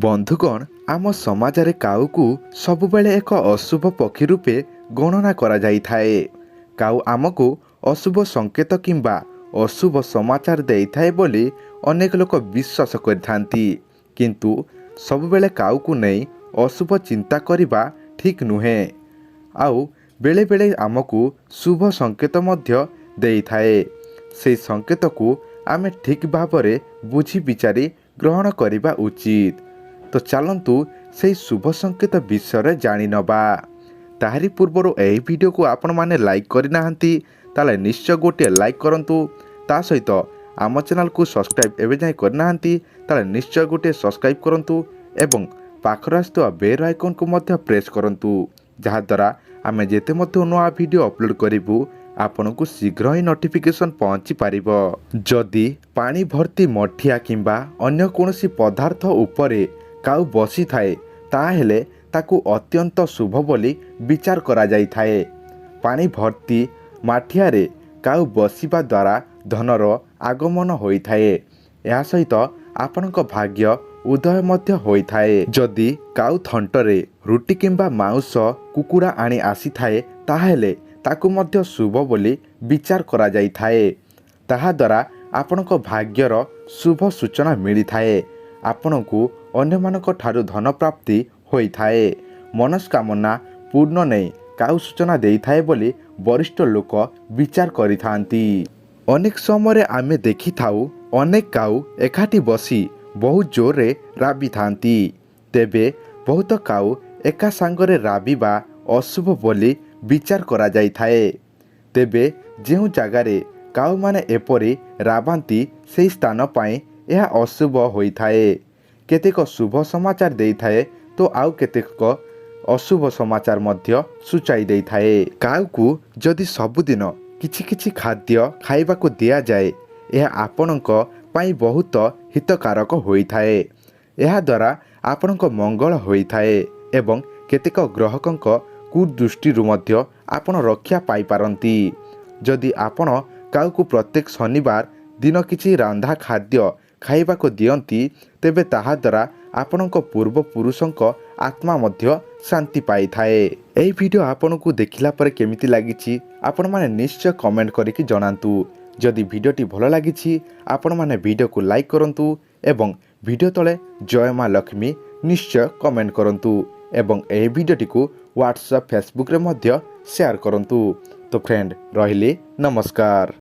ବନ୍ଧୁଗଣ, ଆମ ସମାଜରେ କାଉକୁ ସବୁବେଳେ ଏକ ଅଶୁଭ ପକ୍ଷୀ ରୂପେ ଗଣନା କରାଯାଇଥାଏ। କାଉ ଆମକୁ ଅଶୁଭ ସଂକେତ କିମ୍ବା ଅଶୁଭ ସମାଚାର ଦେଇଥାଏ ବୋଲି ଅନେକ ଲୋକ ବିଶ୍ୱାସ କରିଥାନ୍ତି। କିନ୍ତୁ ସବୁବେଳେ କାଉକୁ ନେଇ ଅଶୁଭ ଚିନ୍ତା କରିବା ଠିକ୍ ନୁହେଁ। ଆଉ ବେଳେବେଳେ ଆମକୁ ଶୁଭ ସଂକେତ ମଧ୍ୟ ଦେଇଥାଏ। ସେହି ସଂକେତକୁ ଆମେ ଠିକ୍ ଭାବରେ ବୁଝି ବିଚାରି ଗ୍ରହଣ କରିବା ଉଚିତ। ତ ଚାଲନ୍ତୁ ସେହି ଶୁଭ ସଂକେତ ବିଷୟରେ ଜାଣିନେବା। ତାହାରି ପୂର୍ବରୁ ଏହି ଭିଡ଼ିଓକୁ ଆପଣମାନେ ଲାଇକ୍ କରିନାହାନ୍ତି ତାହେଲେ ନିଶ୍ଚୟ ଗୋଟିଏ ଲାଇକ୍ କରନ୍ତୁ। ତା ସହିତ ଆମ ଚ୍ୟାନେଲକୁ ସବସ୍କ୍ରାଇବ୍ ଏବେ ଯାଏଁ କରିନାହାନ୍ତି ତାହେଲେ ନିଶ୍ଚୟ ଗୋଟିଏ ସବସ୍କ୍ରାଇବ୍ କରନ୍ତୁ ଏବଂ ପାଖରେ ଆସୁଥିବା ବେଲ୍ ଆଇକନ୍କୁ ମଧ୍ୟ ପ୍ରେସ୍ କରନ୍ତୁ, ଯାହାଦ୍ୱାରା ଆମେ ଯେତେ ମଧ୍ୟ ନୂଆ ଭିଡ଼ିଓ ଅପଲୋଡ଼ କରିବୁ ଆପଣଙ୍କୁ ଶୀଘ୍ର ହିଁ ନୋଟିଫିକେସନ୍ ପହଞ୍ଚି ପାରିବ। ଯଦି ପାଣି ଭର୍ତ୍ତି ମଠିଆ କିମ୍ବା ଅନ୍ୟ କୌଣସି ପଦାର୍ଥ ଉପରେ କାଉ ବସିଥାଏ ତାହେଲେ ତାକୁ ଅତ୍ୟନ୍ତ ଶୁଭ ବୋଲି ବିଚାର କରାଯାଇଥାଏ। ପାଣି ଭର୍ତ୍ତି ମାଠିଆରେ କାଉ ବସିବା ଦ୍ୱାରା ଧନର ଆଗମନ ହୋଇଥାଏ। ଏହା ସହିତ ଆପଣଙ୍କ ଭାଗ୍ୟ ଉଦୟ ମଧ୍ୟ ହୋଇଥାଏ। ଯଦି କାଉ ଥଣ୍ଟରେ ରୁଟି କିମ୍ବା ମାଉଁସ କୁକୁଡ଼ା ଆଣି ଆସିଥାଏ ତାହେଲେ ତାକୁ ମଧ୍ୟ ଶୁଭ ବୋଲି ବିଚାର କରାଯାଇଥାଏ। ତାହାଦ୍ୱାରା ଆପଣଙ୍କ ଭାଗ୍ୟର ଶୁଭ ସୂଚନା ମିଳିଥାଏ। ଆପଣଙ୍କୁ ଅନ୍ୟମାନଙ୍କ ଠାରୁ ଧନ ପ୍ରାପ୍ତି ହୋଇଥାଏ। ମନସ୍କାମନା ପୂର୍ଣ୍ଣ ନେଇ କାଉ ସୂଚନା ଦେଇଥାଏ ବୋଲି ବରିଷ୍ଠ ଲୋକ ବିଚାର କରିଥାନ୍ତି। ଅନେକ ସମୟରେ ଆମେ ଦେଖିଥାଉ ଅନେକ କାଉ ଏକାଠି ବସି ବହୁତ ଜୋରରେ ରାବିଥାନ୍ତି। ତେବେ ବହୁତ କାଉ ଏକା ସାଙ୍ଗରେ ରାବିବା ଅଶୁଭ ବୋଲି ବିଚାର କରାଯାଇଥାଏ। ତେବେ ଯେଉଁ ଜାଗାରେ କାଉମାନେ ଏପରି ରାବନ୍ତି ସେହି ସ୍ଥାନ ପାଇଁ ଏହା ଅଶୁଭ ହୋଇଥାଏ। କେତେକ ଶୁଭ ସମାଚାର ଦେଇଥାଏ ତ ଆଉ କେତେକ ଅଶୁଭ ସମାଚାର ମଧ୍ୟ ସୂଚାଇ ଦେଇଥାଏ। କାଉକୁ ଯଦି ସବୁଦିନ କିଛି କିଛି ଖାଦ୍ୟ ଖାଇବାକୁ ଦିଆଯାଏ ଏହା ଆପଣଙ୍କ ପାଇଁ ବହୁତ ହିତକାରକ ହୋଇଥାଏ। ଏହାଦ୍ୱାରା ଆପଣଙ୍କ ମଙ୍ଗଳ ହୋଇଥାଏ ଏବଂ କେତେକ ଗ୍ରହଙ୍କ କୁଦୃଷ୍ଟିରୁ ମଧ୍ୟ ଆପଣ ରକ୍ଷା ପାଇପାରନ୍ତି। ଯଦି ଆପଣ କାଉକୁ ପ୍ରତ୍ୟେକ ଶନିବାର ଦିନ କିଛି ରନ୍ଧା ଖାଦ୍ୟ ଖାଇବାକୁ ଦିଅନ୍ତି ତେବେ ତାହାଦ୍ୱାରା ଆପଣଙ୍କ ପୂର୍ବପୁରୁଷଙ୍କ ଆତ୍ମା ମଧ୍ୟ ଶାନ୍ତି ପାଇଥାଏ। ଏହି ଭିଡ଼ିଓ ଆପଣଙ୍କୁ ଦେଖିଲା ପରେ କେମିତି ଲାଗିଛି ଆପଣମାନେ ନିଶ୍ଚୟ କମେଣ୍ଟ କରିକି ଜଣାନ୍ତୁ। ଯଦି ଭିଡ଼ିଓଟି ଭଲ ଲାଗିଛି ଆପଣମାନେ ଭିଡ଼ିଓକୁ ଲାଇକ୍ କରନ୍ତୁ ଏବଂ ଭିଡ଼ିଓ ତଳେ ଜୟ ମା ଲକ୍ଷ୍ମୀ ନିଶ୍ଚୟ କମେଣ୍ଟ କରନ୍ତୁ ଏବଂ ଏହି ଭିଡ଼ିଓଟିକୁ ହ୍ୱାଟ୍ସଆପ୍ ଫେସବୁକ୍ରେ ମଧ୍ୟ ସେୟାର କରନ୍ତୁ। ତ ଫ୍ରେଣ୍ଡ ରହିଲି, ନମସ୍କାର।